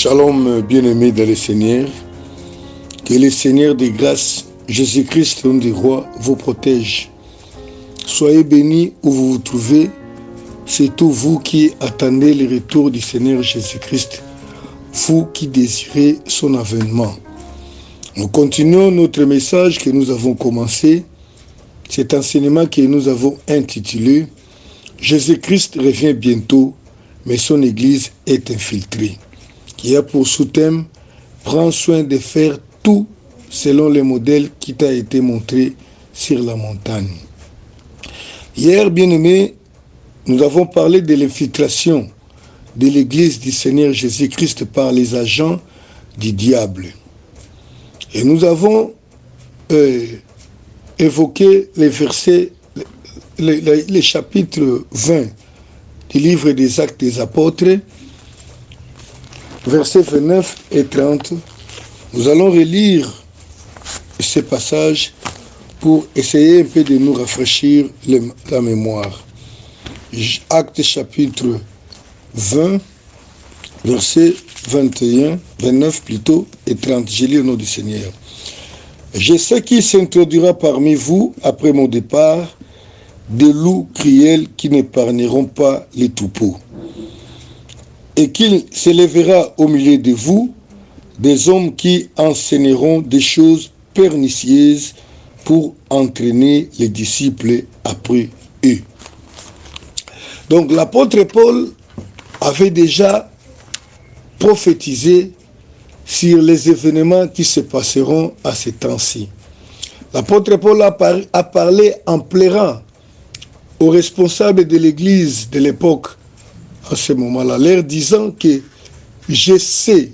Shalom, bien-aimés dans le Seigneur. Que le Seigneur de grâce, Jésus-Christ, l'homme des rois, vous protège. Soyez bénis où vous vous trouvez, surtout vous qui attendez le retour du Seigneur Jésus-Christ, vous qui désirez son avènement. Nous continuons notre message que nous avons commencé, cet enseignement que nous avons intitulé « Jésus-Christ revient bientôt, mais son Église est infiltrée » qui a pour sous-thème « Prends soin de faire tout selon le modèle qui t'a été montré sur la montagne ». Hier, bien-aimés, nous avons parlé de l'infiltration de l'Église du Seigneur Jésus-Christ par les agents du diable. Et nous avons évoqué les versets, les chapitres 20 du livre des Actes des Apôtres, versets 29 et 30. Nous allons relire ces passages pour essayer un peu de nous rafraîchir la mémoire. Actes chapitre 20, versets 21, 29 plutôt, et 30. Je lis au nom du Seigneur. Je sais qu'il s'introduira parmi vous, après mon départ, des loups cruels qui n'épargneront pas les troupeaux. Et qu'il s'élèvera au milieu de vous des hommes qui enseigneront des choses pernicieuses pour entraîner les disciples après eux. Donc l'apôtre Paul avait déjà prophétisé sur les événements qui se passeront à ce temps-ci. L'apôtre Paul a parlé en pleurant aux responsables de l'église de l'époque à ce moment-là, leur disant que je sais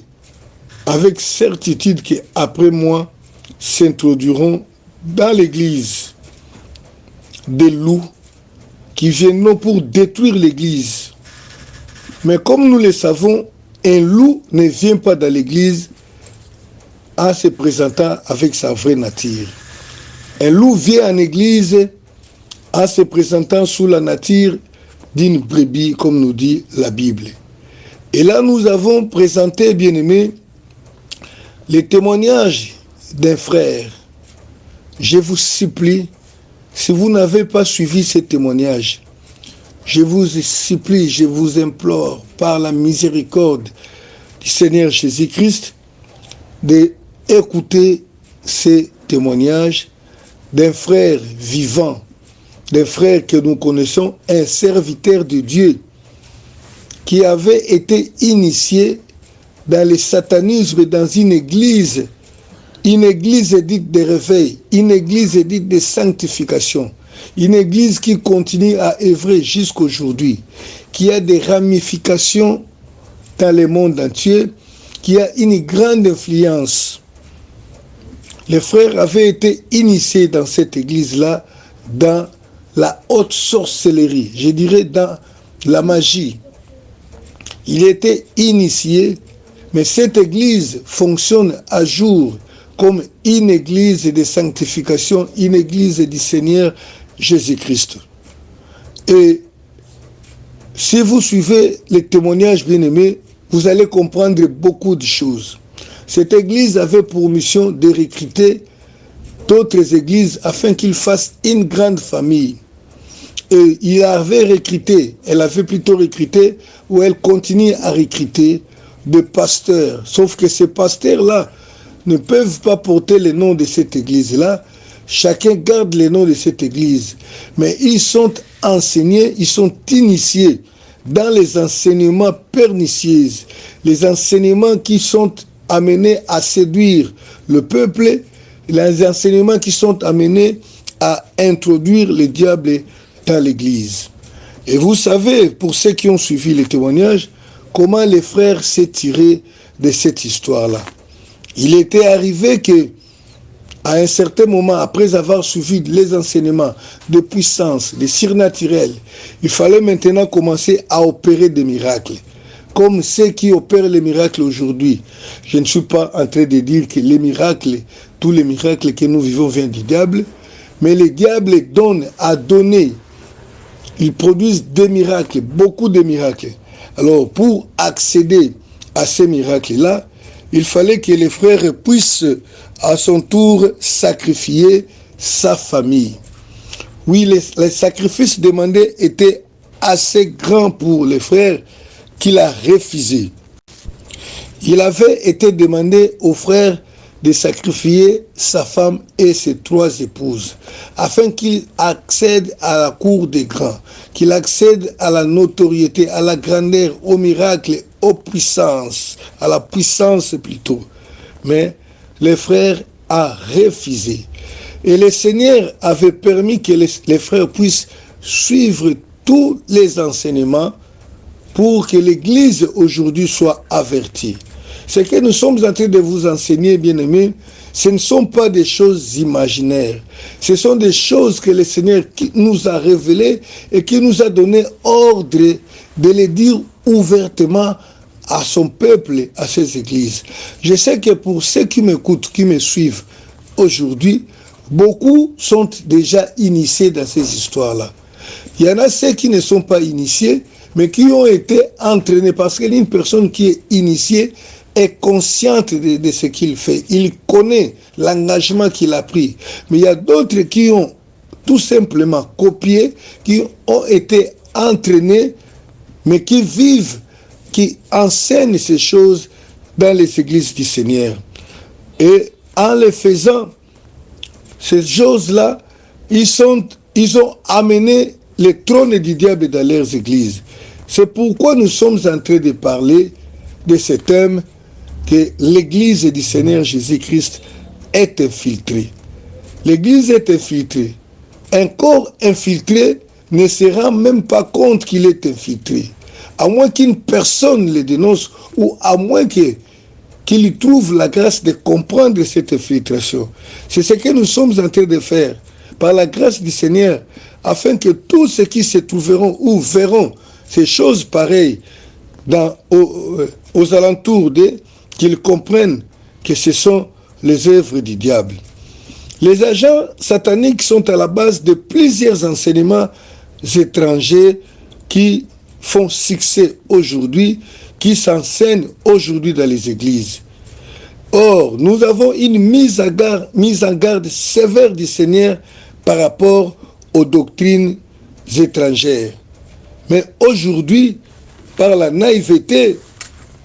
avec certitude qu'après moi s'introduiront dans l'église des loups qui viendront pour détruire l'église. Mais comme nous le savons, un loup ne vient pas dans l'église en se présentant avec sa vraie nature. Un loup vient en église en se présentant sous la nature d'une brebis, comme nous dit la Bible. Et là, nous avons présenté, bien-aimés, les témoignages d'un frère. Je vous supplie, si vous n'avez pas suivi ces témoignages, je vous supplie, je vous implore, par la miséricorde du Seigneur Jésus-Christ, d'écouter ces témoignages d'un frère vivant, des frères que nous connaissons, un serviteur de Dieu qui avait été initié dans le satanisme dans une église dite de réveil, une église dite de sanctification, une église qui continue à œuvrer jusqu'aujourd'hui, qui a des ramifications dans le monde entier, qui a une grande influence. Les frères avaient été initiés dans cette église-là, dans la haute sorcellerie, je dirais dans la magie. Il était initié, mais cette église fonctionne à jour comme une église de sanctification, une église du Seigneur Jésus-Christ. Et si vous suivez les témoignages bien-aimés, vous allez comprendre beaucoup de choses. Cette église avait pour mission de recruter d'autres églises afin qu'ils fassent une grande famille. Et elle avait plutôt recruté, ou elle continue à recruter des pasteurs. Sauf que ces pasteurs-là ne peuvent pas porter le nom de cette église-là. Chacun garde le nom de cette église. Mais ils sont enseignés, ils sont initiés dans les enseignements pernicieux, les enseignements qui sont amenés à séduire le peuple, les enseignements qui sont amenés à introduire le diable dans l'église. Et vous savez, pour ceux qui ont suivi les témoignages, comment les frères s'est tirés de cette histoire-là. Il était arrivé que, à un certain moment, après avoir suivi les enseignements de puissance, de surnaturel, il fallait maintenant commencer à opérer des miracles. Comme ceux qui opèrent les miracles aujourd'hui. Je ne suis pas en train de dire que les miracles, tous les miracles que nous vivons viennent du diable, mais le diable a donné, ils produisent des miracles, beaucoup de miracles. Alors, pour accéder à ces miracles-là, il fallait que les frères puissent à son tour sacrifier sa famille. Oui, les sacrifices demandés étaient assez grands pour les frères qu'il a refusé. Il avait été demandé aux frères de sacrifier sa femme et ses 3 épouses, afin qu'il accède à la cour des grands, qu'il accède à la notoriété, à la grandeur, au miracle, aux puissances, à la puissance plutôt. Mais les frères ont refusé. Et le Seigneur avait permis que les frères puissent suivre tous les enseignements pour que l'Église aujourd'hui soit avertie. Ce que nous sommes en train de vous enseigner, bien-aimés, ce ne sont pas des choses imaginaires. Ce sont des choses que le Seigneur nous a révélées et qui nous a donné ordre de les dire ouvertement à son peuple, à ses églises. Je sais que pour ceux qui m'écoutent, qui me suivent aujourd'hui, beaucoup sont déjà initiés dans ces histoires-là. Il y en a ceux qui ne sont pas initiés, mais qui ont été entraînés, parce qu'une personne qui est initiée est consciente de ce qu'il fait. Il connaît l'engagement qu'il a pris. Mais il y a d'autres qui ont tout simplement copié, qui ont été entraînés, mais qui vivent, qui enseignent ces choses dans les églises du Seigneur. Et en les faisant, ces choses-là, ils ont amené les trônes du diable dans leurs églises. C'est pourquoi nous sommes en train de parler de ce thème que l'Église du Seigneur Jésus-Christ est infiltrée. L'Église est infiltrée. Un corps infiltré ne se rend même pas compte qu'il est infiltré. À moins qu'une personne le dénonce ou à moins qu'il trouve la grâce de comprendre cette infiltration. C'est ce que nous sommes en train de faire par la grâce du Seigneur, afin que tous ceux qui se trouveront ou verront ces choses pareilles aux alentours d'eux, qu'ils comprennent que ce sont les œuvres du diable. Les agents sataniques sont à la base de plusieurs enseignements étrangers qui font succès aujourd'hui, qui s'enseignent aujourd'hui dans les églises. Or, nous avons une mise en garde sévère du Seigneur par rapport aux doctrines étrangères. Mais aujourd'hui, par la naïveté,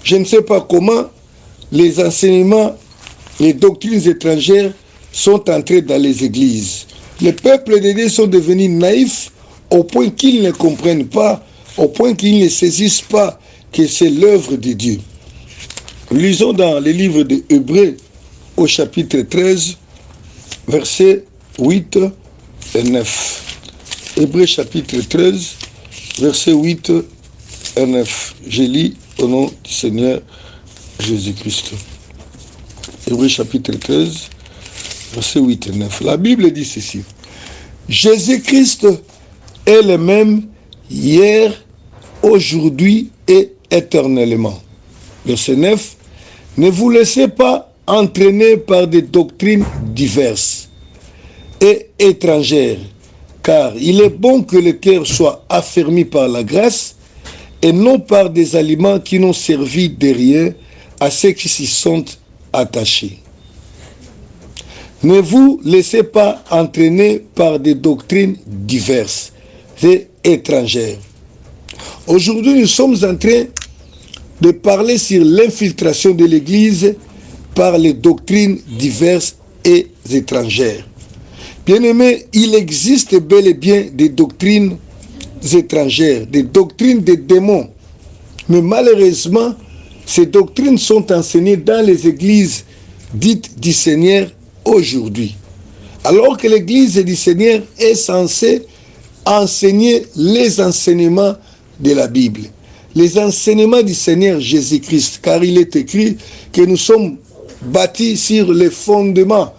je ne sais pas comment, les enseignements, les doctrines étrangères sont entrées dans les églises. Les peuples de Dieu sont devenus naïfs au point qu'ils ne comprennent pas, au point qu'ils ne saisissent pas que c'est l'œuvre de Dieu. Lisons dans le livre de Hébreux au chapitre 13, versets 8 et 9. Hébreux chapitre 13, versets 8 et 9. Je lis au nom du Seigneur Jésus-Christ. Hébreux chapitre 13, versets 8 et 9. La Bible dit ceci. Jésus-Christ est le même hier, aujourd'hui et éternellement. Verset 9. Ne vous laissez pas entraîner par des doctrines diverses et étrangères, car il est bon que le cœur soit affermi par la grâce et non par des aliments qui n'ont servi de rien à ceux qui s'y sont attachés. Ne vous laissez pas entraîner par des doctrines diverses et étrangères. Aujourd'hui, nous sommes en train de parler sur l'infiltration de l'Église par les doctrines diverses et étrangères. Bien-aimés, il existe bel et bien des doctrines étrangères, des doctrines des démons. Mais malheureusement, ces doctrines sont enseignées dans les églises dites du Seigneur aujourd'hui. Alors que l'église du Seigneur est censée enseigner les enseignements de la Bible. Les enseignements du Seigneur Jésus-Christ, car il est écrit que nous sommes bâtis sur les fondements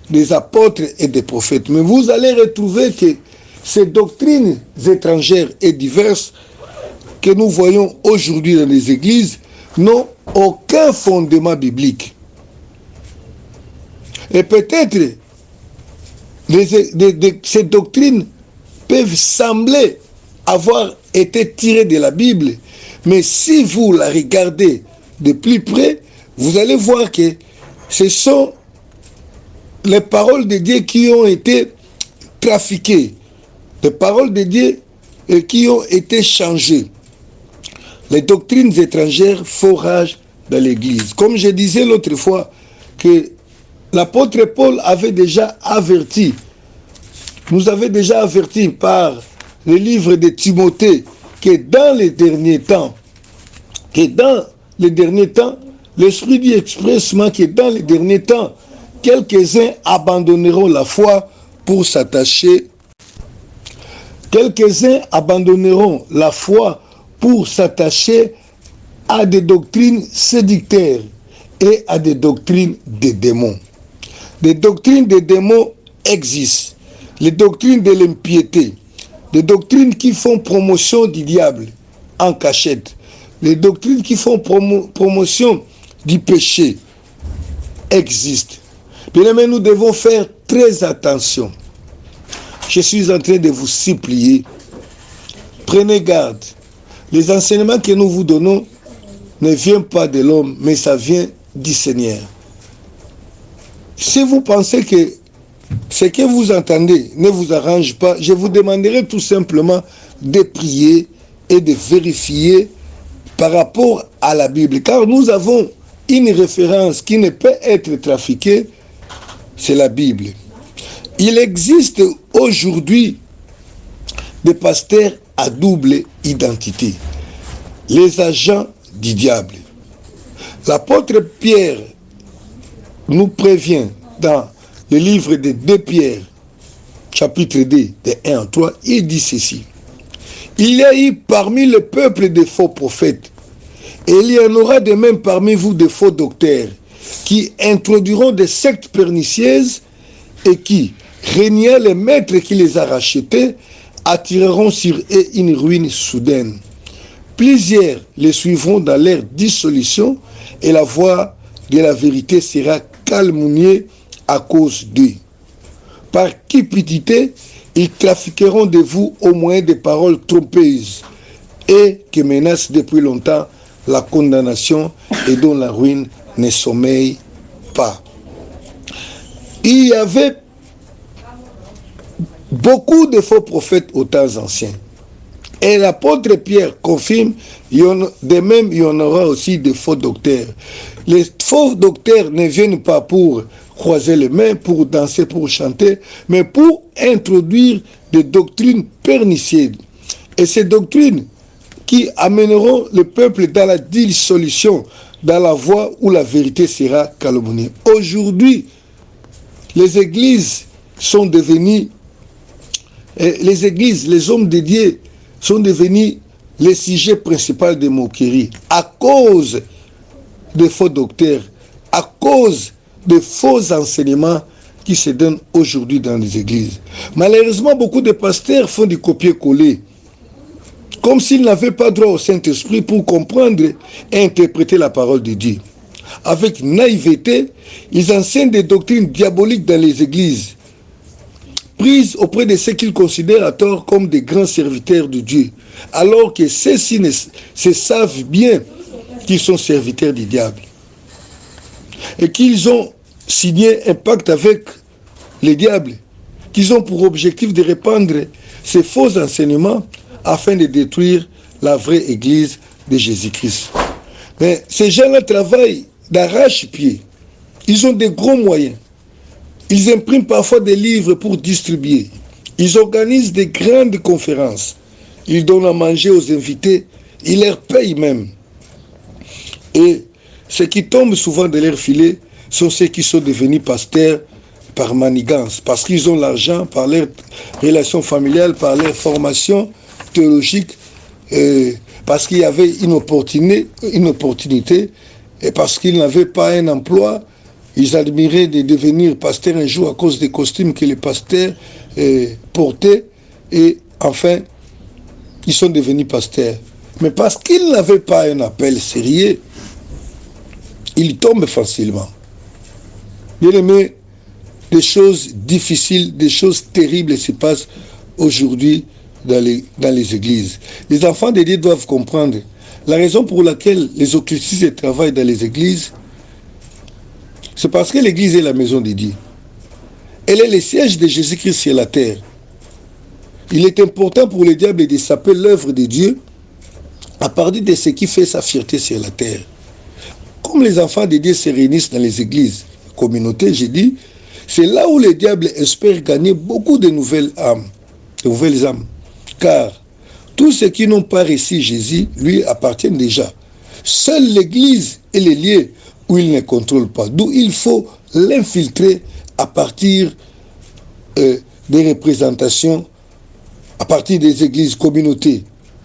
des apôtres et des prophètes. Mais vous allez retrouver que ces doctrines étrangères et diverses que nous voyons aujourd'hui dans les églises n'ont aucun fondement biblique. Et peut-être ces doctrines peuvent sembler avoir été tirées de la Bible, mais si vous la regardez de plus près, vous allez voir que ce sont les paroles de Dieu qui ont été trafiquées, les paroles de Dieu qui ont été changées. Les doctrines étrangères font rage dans l'Église. Comme je disais l'autre fois, que l'apôtre Paul avait déjà averti, nous avait déjà averti par le livre de Timothée, que dans les derniers temps, l'Esprit dit expressement que dans les derniers temps, quelques-uns abandonneront la foi pour s'attacher. Quelques-uns abandonneront la foi pour s'attacher à des doctrines séducteurs et à des doctrines des démons. Des doctrines des démons existent. Les doctrines de l'impiété, des doctrines qui font promotion du diable en cachette, les doctrines qui font promotion du péché existent. Bien-aimés, nous devons faire très attention. Je suis en train de vous supplier, prenez garde. Les enseignements que nous vous donnons ne viennent pas de l'homme, mais ça vient du Seigneur. Si vous pensez que ce que vous entendez ne vous arrange pas, je vous demanderai tout simplement de prier et de vérifier par rapport à la Bible. Car nous avons une référence qui ne peut être trafiquée, c'est la Bible. Il existe aujourd'hui des pasteurs à double identité, les agents du diable. L'apôtre Pierre nous prévient dans le livre de 2 Pierre, chapitre 2, de 1 à 3, il dit ceci. Il y a eu parmi le peuple des faux prophètes, et il y en aura de même parmi vous des faux docteurs, qui introduiront des sectes pernicieuses et qui, régnant les maîtres qui les a rachetés, attireront sur eux une ruine soudaine. Plusieurs les suivront dans leur dissolution, et la voie de la vérité sera calomniée à cause d'eux. Par cupidité, ils trafiqueront de vous au moyen de paroles trompeuses et qui menacent depuis longtemps la condamnation et dont la ruine ne sommeille pas. Il y avait beaucoup de faux prophètes aux temps anciens. Et l'apôtre Pierre confirme, de même il y en aura aussi de faux docteurs. Les faux docteurs ne viennent pas pour croiser les mains, pour danser, pour chanter, mais pour introduire des doctrines pernicieuses. Et ces doctrines qui amèneront le peuple dans la dissolution, dans la voie où la vérité sera calomniée. Aujourd'hui, les églises sont devenues, les hommes de Dieu sont devenus les sujets principaux de moquerie à cause des faux docteurs, à cause des faux enseignements qui se donnent aujourd'hui dans les églises. Malheureusement, beaucoup de pasteurs font du copier-coller, comme s'ils n'avaient pas droit au Saint-Esprit pour comprendre et interpréter la parole de Dieu. Avec naïveté, ils enseignent des doctrines diaboliques dans les églises, prises auprès de ceux qu'ils considèrent à tort comme des grands serviteurs de Dieu, alors que ceux-ci se savent bien qu'ils sont serviteurs du diable et qu'ils ont signé un pacte avec le diable, qu'ils ont pour objectif de répandre ces faux enseignements afin de détruire la vraie église de Jésus-Christ. Mais ces gens-là travaillent d'arrache-pied. Ils ont des gros moyens. Ils impriment parfois des livres pour distribuer. Ils organisent des grandes conférences. Ils donnent à manger aux invités. Ils leur payent même. Et ceux qui tombent souvent de leur filet sont ceux qui sont devenus pasteurs par manigance, parce qu'ils ont l'argent, par leur relation familiale, par leur formation théologique, parce qu'il y avait une opportunité, et parce qu'ils n'avaient pas un emploi. Ils admiraient de devenir pasteurs un jour à cause des costumes que les pasteurs portaient, et enfin, ils sont devenus pasteurs. Mais parce qu'ils n'avaient pas un appel sérieux, ils tombent facilement. Bien aimé, des choses difficiles, des choses terribles se passent aujourd'hui dans les églises. Les enfants de Dieu doivent comprendre La raison pour laquelle les occultistes travaillent dans les églises, c'est parce que l'église est la maison de Dieu. Elle est le siège de Jésus-Christ sur la terre. Il est important pour le diable de saper l'œuvre de Dieu à partir de ce qui fait sa fierté sur la terre. Comme les enfants de Dieu se réunissent dans les églises, communautés, j'ai dit, c'est là où le diable espère gagner beaucoup de nouvelles âmes. Car tous ceux qui n'ont pas reçu Jésus lui appartiennent déjà. Seule l'église est le lieu où il ne contrôle pas. D'où il faut l'infiltrer à partir des représentations, à partir des églises, communautés.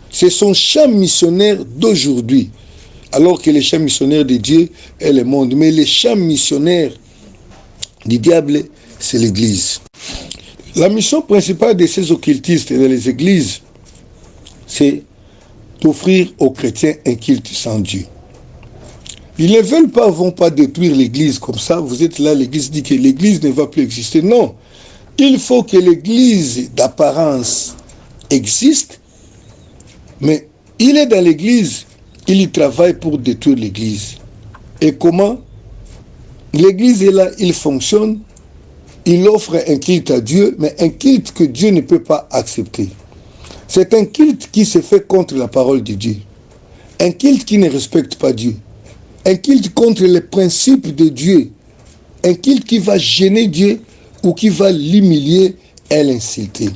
C'est son champ missionnaire d'aujourd'hui. Alors que le champ missionnaire de Dieu est le monde. Mais le champ missionnaire du diable, c'est l'église. La mission principale de ces occultistes dans les églises, c'est d'offrir aux chrétiens un culte sans Dieu. Ils ne veulent pas, vont pas détruire l'église comme ça. Vous êtes là, l'église dit que l'église ne va plus exister. Non. Il faut que l'église d'apparence existe, mais il est dans l'église, il y travaille pour détruire l'église. Et comment? L'église est là, il fonctionne, il offre un culte à Dieu, mais un culte que Dieu ne peut pas accepter. C'est un culte qui se fait contre la parole de Dieu. Un culte qui ne respecte pas Dieu. Un culte contre les principes de Dieu. Un culte qui va gêner Dieu ou qui va l'humilier et l'insulter.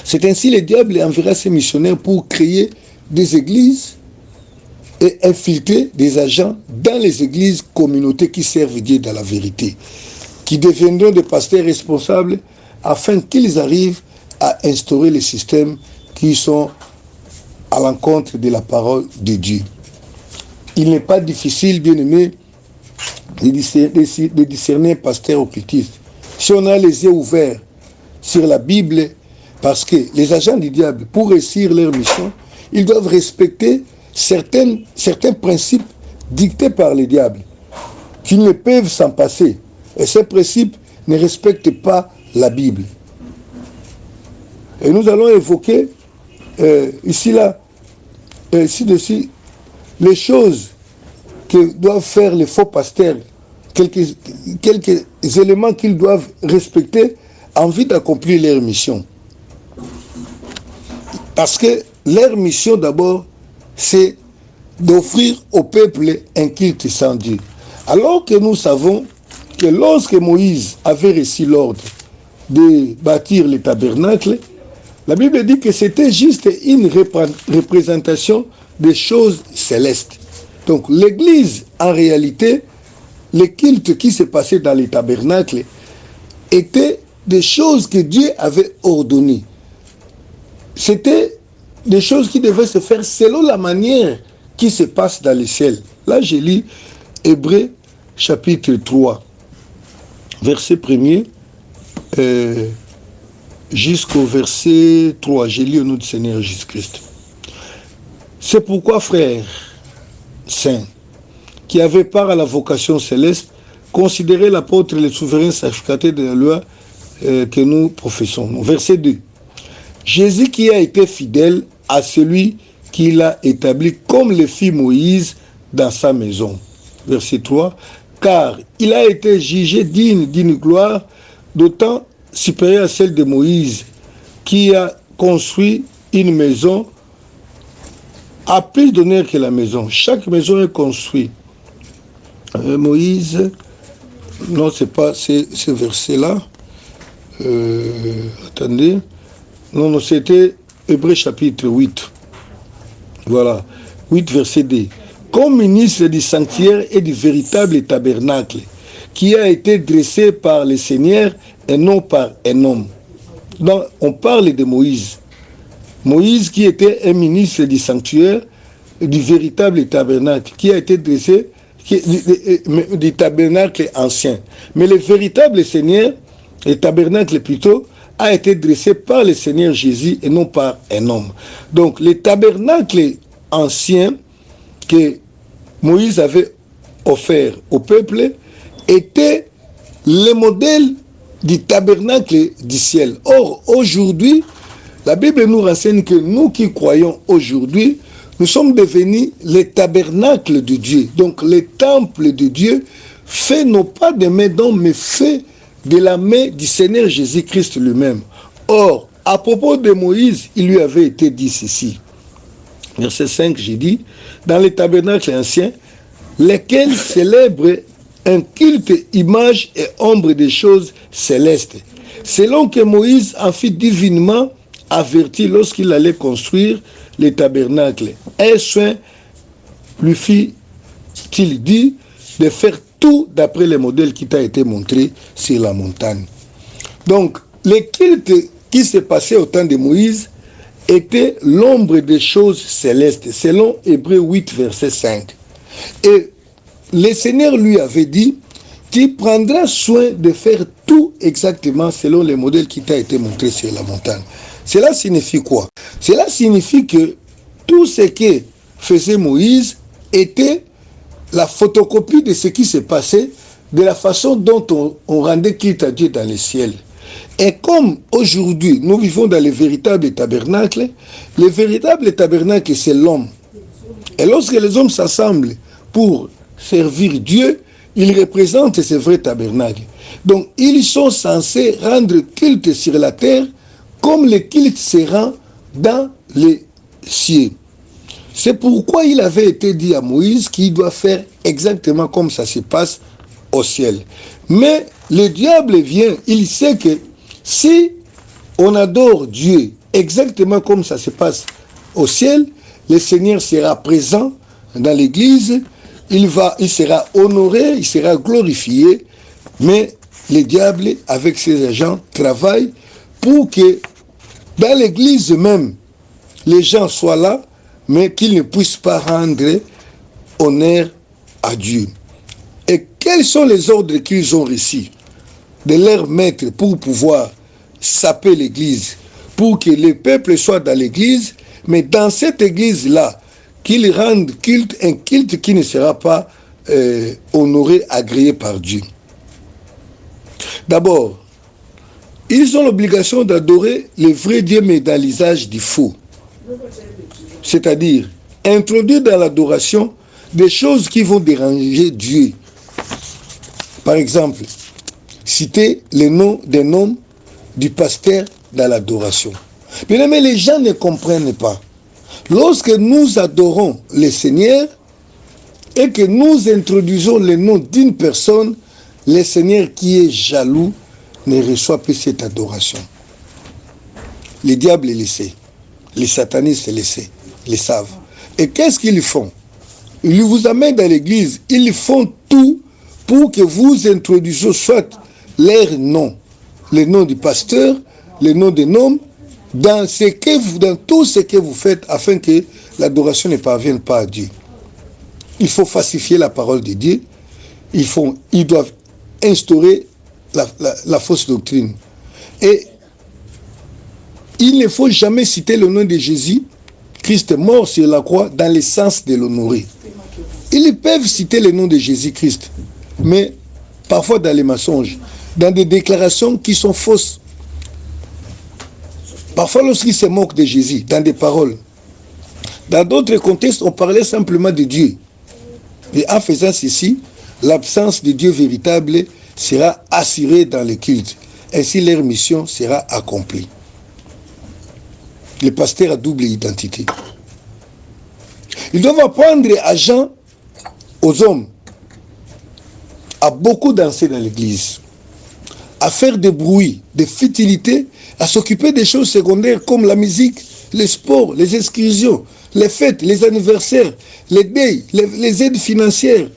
C'est ainsi le diable enverra ses missionnaires pour créer des églises et infiltrer des agents dans les églises, communautés qui servent Dieu dans la vérité, qui deviendront des pasteurs responsables afin qu'ils arrivent à instaurer les systèmes qui sont à l'encontre de la parole de Dieu. Il n'est pas difficile, bien aimé, de discerner un pasteur occultiste. Si on a les yeux ouverts sur la Bible, parce que les agents du diable, pour réussir leur mission, ils doivent respecter certains principes dictés par le diable, qu'ils ne peuvent s'en passer. Et ces principes ne respectent pas la Bible. Et nous allons évoquer ici-dessus, les choses que doivent faire les faux pasteurs, quelques éléments qu'ils doivent respecter en vue d'accomplir leur mission. Parce que leur mission d'abord, c'est d'offrir au peuple un culte sans Dieu. Alors que nous savons que lorsque Moïse avait reçu l'ordre de bâtir le tabernacle, la Bible dit que c'était juste une représentation des choses célestes. Donc l'église, en réalité, le culte qui se passait dans les tabernacles était des choses que Dieu avait ordonnées. C'était des choses qui devaient se faire selon la manière qui se passe dans le ciel. Là, je lis Hébreux chapitre 3, verset 1er jusqu'au verset 3. Je lis au nom du Seigneur Jésus-Christ. C'est pourquoi, frères saints, qui avaient part à la vocation céleste, considérez l'apôtre et le souverain sacrificateur de la loi que nous professons. Verset 2. Jésus qui a été fidèle à celui qui l'a établi comme le fit Moïse dans sa maison. Verset 3. Car il a été jugé digne d'une gloire d'autant supérieure à celle de Moïse, qui a construit une maison à plus d'honneur que la maison. Chaque maison est construite. Moïse, non, c'est pas ce verset-là. Attendez. Non, c'était Hébreux chapitre 8. Voilà. 8, verset 2. Comme ministre du sanctuaire et du véritable tabernacle, qui a été dressé par le Seigneur et non par un homme. Donc, on parle de Moïse. Moïse qui était un ministre du sanctuaire et du véritable tabernacle, qui a été dressé du tabernacle ancien. Mais le véritable Seigneur, le tabernacle plutôt, a été dressé par le Seigneur Jésus et non par un homme. Donc, le tabernacle ancien que Moïse avait offert au peuple était le modèle du tabernacle du ciel. Or, aujourd'hui, la Bible nous renseigne que nous qui croyons aujourd'hui, Nous sommes devenus les tabernacles de Dieu. Donc les temples de Dieu, faits non pas de mains d'hommes, mais faits de la main du Seigneur Jésus-Christ lui-même. Or, à propos de Moïse, il lui avait été dit ceci. Verset 5, j'ai dit, dans les tabernacles anciens, lesquels célèbrent un culte, image et ombre des choses célestes, selon que Moïse en fit divinement averti lorsqu'il allait construire les tabernacles. Un soin lui fit-il dit de faire tout d'après les modèles qui t'a été montré sur la montagne. Donc, le culte qui s'est passé au temps de Moïse était l'ombre des choses célestes, selon Hébreux 8, verset 5. Et le Seigneur lui avait dit, tu prendras soin de faire tout exactement selon les modèles qui t'a été montré sur la montagne. Cela signifie quoi? Cela signifie que tout ce que faisait Moïse était la photocopie de ce qui s'est passé, de la façon dont on rendait culte à Dieu dans le ciel. Et comme aujourd'hui, nous vivons dans le véritable tabernacle, le véritable tabernacle, c'est l'homme. Et lorsque les hommes s'assemblent pour servir Dieu, ils représentent ce vrai tabernacle. Donc, ils sont censés rendre culte sur la terre comme le culte se rend dans les cieux. C'est pourquoi il avait été dit à Moïse qu'il doit faire exactement comme ça se passe au ciel. Mais le diable vient, il sait que si on adore Dieu exactement comme ça se passe au ciel, le Seigneur sera présent dans l'église, il sera honoré, il sera glorifié, mais le diable, avec ses agents, travaille pour que dans l'église même, les gens soient là, mais qu'ils ne puissent pas rendre honneur à Dieu. Et quels sont les ordres qu'ils ont reçus de leur maître pour pouvoir saper l'église, pour que le peuple soit dans l'église, mais dans cette église-là, qu'ils rendent culte, un culte qui ne sera pas honoré, agréé par Dieu. D'abord, ils ont l'obligation d'adorer le vrai Dieu, mais dans l'usage du faux. C'est-à-dire, introduire dans l'adoration des choses qui vont déranger Dieu. Par exemple, citer le nom d'un homme, du pasteur dans l'adoration. Mais les gens ne comprennent pas. Lorsque nous adorons le Seigneur et que nous introduisons le nom d'une personne, le Seigneur qui est jaloux ne reçoit pas cette adoration. Les diables le savent, les satanistes le savent. Et qu'est-ce qu'ils font? Ils vous amènent dans l'église, ils font tout pour que vous introduisiez soit leur nom, le nom du pasteur, le nom d'un homme, dans tout ce que vous faites, afin que l'adoration ne parvienne pas à Dieu. Il faut falsifier la parole de Dieu, ils doivent instaurer la fausse doctrine. Et il ne faut jamais citer le nom de Jésus, Christ mort sur la croix, dans le sens de l'honorer. Ils peuvent citer le nom de Jésus-Christ, mais parfois dans les mensonges, dans des déclarations qui sont fausses. Parfois lorsqu'ils se moquent de Jésus, dans des paroles. Dans d'autres contextes, on parlait simplement de Dieu. Et en faisant ceci, l'absence de Dieu véritable sera assurée dans le culte. Ainsi, leur mission sera accomplie. Le pasteur a double identité. Ils doivent apprendre à gens, aux hommes, à beaucoup danser dans l'église, à faire des bruits, des futilités, à s'occuper des choses secondaires comme la musique, les sports, les excursions, les fêtes, les anniversaires, les deuils, les aides financières,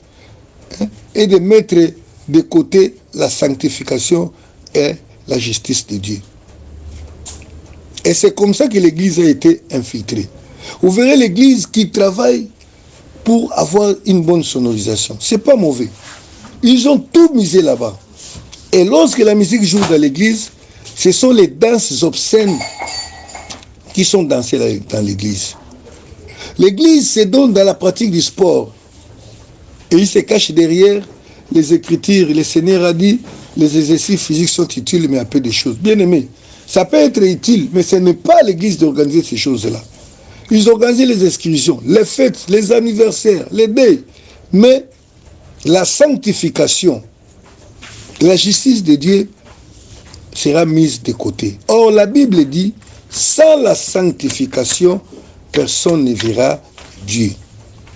et de mettre de côté la sanctification et la justice de Dieu. Et c'est comme ça que l'église a été infiltrée. Vous verrez l'église qui travaille pour avoir une bonne sonorisation. C'est pas mauvais. Ils ont tout misé là-bas. Et lorsque la musique joue dans l'église, ce sont les danses obscènes qui sont dansées dans l'église. L'église se donne dans la pratique du sport. Et il se cache derrière les Écritures. Le Seigneur a dit, les exercices physiques sont utiles, mais à peu de choses. Bien aimé, ça peut être utile, mais ce n'est pas l'église d'organiser ces choses-là. Ils organisent les excursions, les fêtes, les anniversaires, les deuils. Mais la sanctification, la justice de Dieu sera mise de côté. Or, la Bible dit, sans la sanctification, personne ne verra Dieu.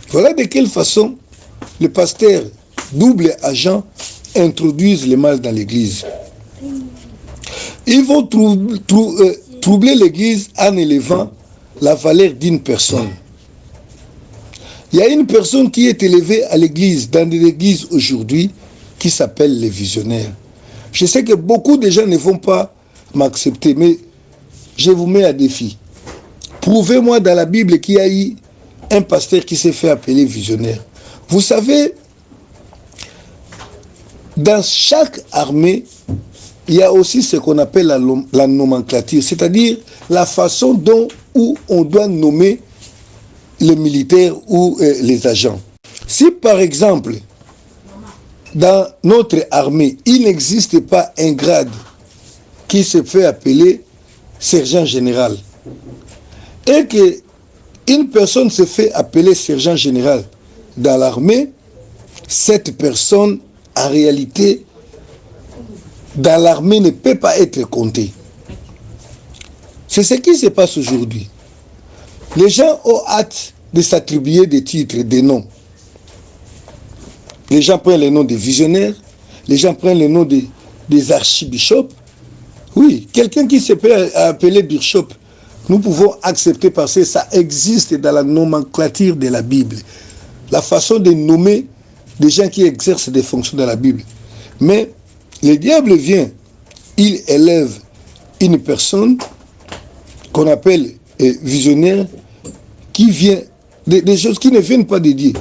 Voilà de quelle façon le pasteur double agent introduisent le mal dans l'église. Ils vont troubler l'église en élevant la valeur d'une personne. Il y a une personne qui est élevée à l'église, dans l'église aujourd'hui, qui s'appelle les visionnaires. Je sais que beaucoup de gens ne vont pas m'accepter, mais je vous mets à défi. Prouvez-moi dans la Bible qu'il y a eu un pasteur qui s'est fait appeler visionnaire. Vous savez, dans chaque armée, il y a aussi ce qu'on appelle la nomenclature, c'est-à-dire la façon dont où on doit nommer les militaires ou les agents. Si par exemple, dans notre armée, il n'existe pas un grade qui se fait appeler sergent général, et qu'une personne se fait appeler sergent général dans l'armée, cette personne, en réalité, dans l'armée ne peut pas être comptée. C'est ce qui se passe aujourd'hui. Les gens ont hâte de s'attribuer des titres, des noms. Les gens prennent les noms des visionnaires, les gens prennent les noms des archibishops. Oui, quelqu'un qui se peut appeler bishop, nous pouvons accepter parce que ça existe dans la nomenclature de la Bible. La façon de nommer des gens qui exercent des fonctions dans la Bible. Mais le diable vient, il élève une personne qu'on appelle visionnaire, qui vient des choses qui ne viennent pas de Dieu.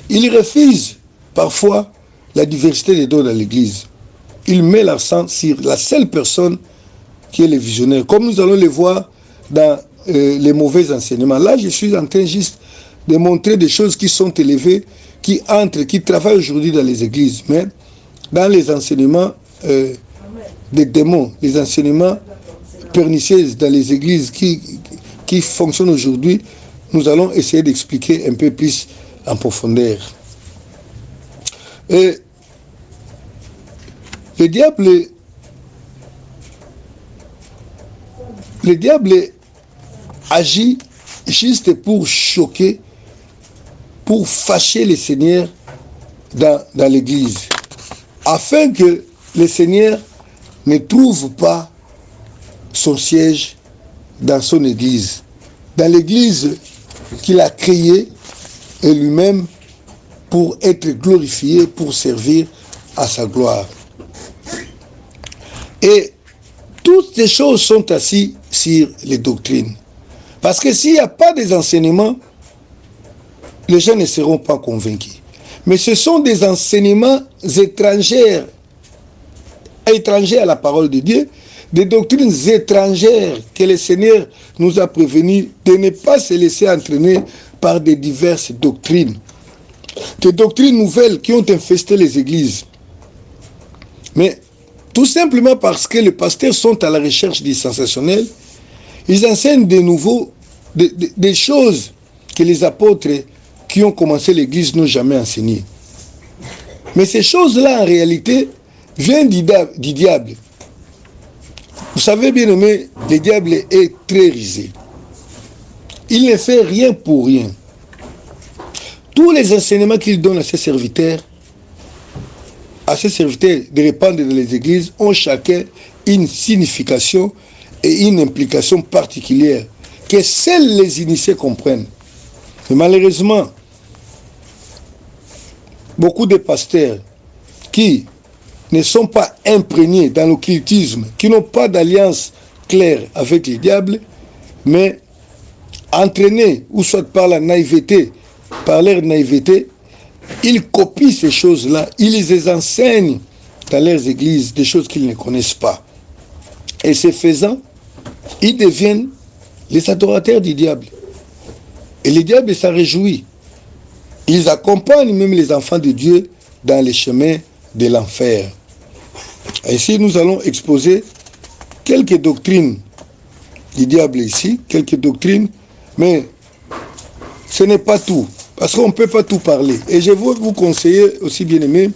Il refuse parfois la diversité des dons dans l'église. Il met l'accent sur la seule personne qui est le visionnaire. Comme nous allons le voir dans les mauvais enseignements. Là, je suis en train juste de montrer des choses qui sont élevées, qui entrent, qui travaillent aujourd'hui dans les églises. Mais dans les enseignements des démons, les enseignements pernicieux dans les églises qui fonctionnent aujourd'hui, nous allons essayer d'expliquer un peu plus en profondeur. Et le diable agit juste pour choquer, pour fâcher le Seigneur dans l'église, afin que le Seigneur ne trouve pas son siège dans son église, dans l'église qu'il a créée et lui-même pour être glorifié, pour servir à sa gloire. Et toutes ces choses sont assises sur les doctrines. Parce que s'il n'y a pas des enseignements, les gens ne seront pas convaincus. Mais ce sont des enseignements étrangers à la parole de Dieu, des doctrines étrangères que le Seigneur nous a prévenus de ne pas se laisser entraîner par des diverses doctrines. Des doctrines nouvelles qui ont infesté les églises. Mais tout simplement parce que les pasteurs sont à la recherche du sensationnel, ils enseignent de nouveau des choses que les apôtres qui ont commencé l'église n'ont jamais enseignées. Mais ces choses-là, en réalité, viennent du diable. Vous savez, bien aimé, le diable est très rusé. Il ne fait rien pour rien. Tous les enseignements qu'il donne à ses serviteurs de répandre dans les églises, ont chacun une signification et une implication particulière que seuls les initiés comprennent. Mais malheureusement, beaucoup de pasteurs qui ne sont pas imprégnés dans l'occultisme, qui n'ont pas d'alliance claire avec le diable, mais entraînés, ou soit par la naïveté, par leur naïveté, ils copient ces choses-là, ils les enseignent dans leurs églises, des choses qu'ils ne connaissent pas. Et ce faisant, ils deviennent les adorateurs du diable. Et le diable s'en réjouit. Ils accompagnent même les enfants de Dieu dans les chemins de l'enfer. Ici, nous allons exposer quelques doctrines du diable ici, quelques doctrines, mais ce n'est pas tout, parce qu'on ne peut pas tout parler. Et je veux vous conseiller aussi, bien aimé,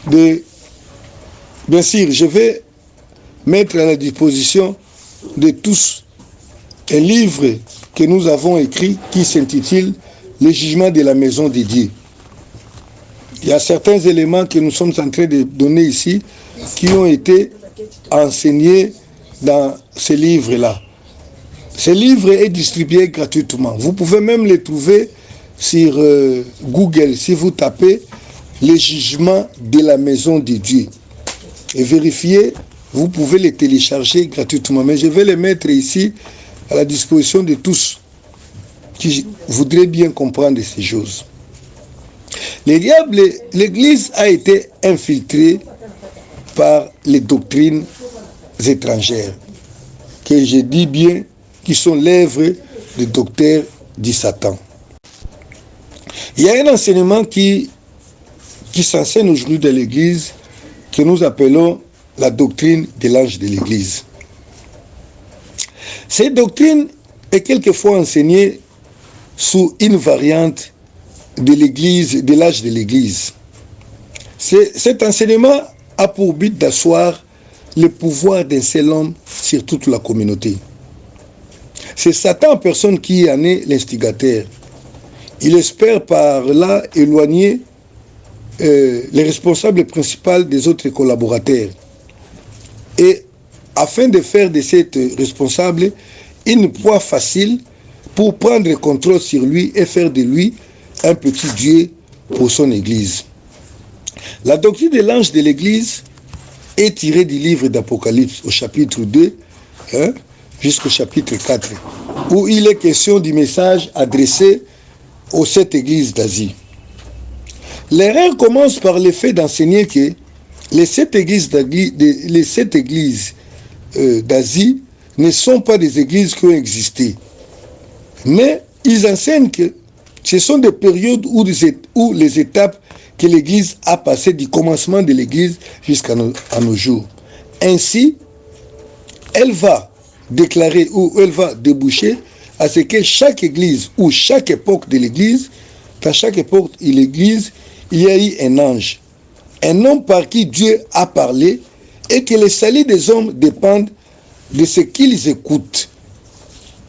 bien sûr, je vais mettre à la disposition de tous un livre que nous avons écrit qui s'intitule « Le jugement de la maison de Dieu ». Il y a certains éléments que nous sommes en train de donner ici qui ont été enseignés dans ce livre-là. Ce livre est distribué gratuitement. Vous pouvez même le trouver sur Google si vous tapez « Le jugement de la maison de Dieu ». Et vérifiez, vous pouvez les télécharger gratuitement. Mais je vais les mettre ici à la disposition de tous qui voudraient bien comprendre ces choses. L'Église a été infiltrée par les doctrines étrangères, que je dis bien, qui sont l'œuvre des docteurs du Satan. Il y a un enseignement qui s'enseigne aujourd'hui de l'Église que nous appelons la doctrine de l'ange de l'Église. Cette doctrine est quelquefois enseignée sous une variante de l'Église, de l'âge de l'Église. Cet enseignement a pour but d'asseoir le pouvoir d'un seul homme sur toute la communauté. C'est Satan en personne qui en est l'instigateur. Il espère par là éloigner les responsables principaux des autres collaborateurs. Et afin de faire de cet responsable une proie facile pour prendre le contrôle sur lui et faire de lui un petit Dieu pour son Église. La doctrine de l'ange de l'Église est tirée du livre d'Apocalypse au chapitre 2 jusqu'au chapitre 4, où il est question du message adressé aux 7 églises d'Asie. L'erreur commence par le fait d'enseigner que les 7 églises d'Asie ne sont pas des églises qui ont existé. Mais ils enseignent que ce sont des périodes où les étapes que l'Église a passées du commencement de l'Église jusqu'à nos jours. Ainsi, elle va déclarer ou elle va déboucher à ce que chaque Église ou chaque époque de l'Église, dans chaque époque de l'Église, il y a eu un ange, un homme par qui Dieu a parlé et que le salut des hommes dépendent de ce qu'ils écoutent,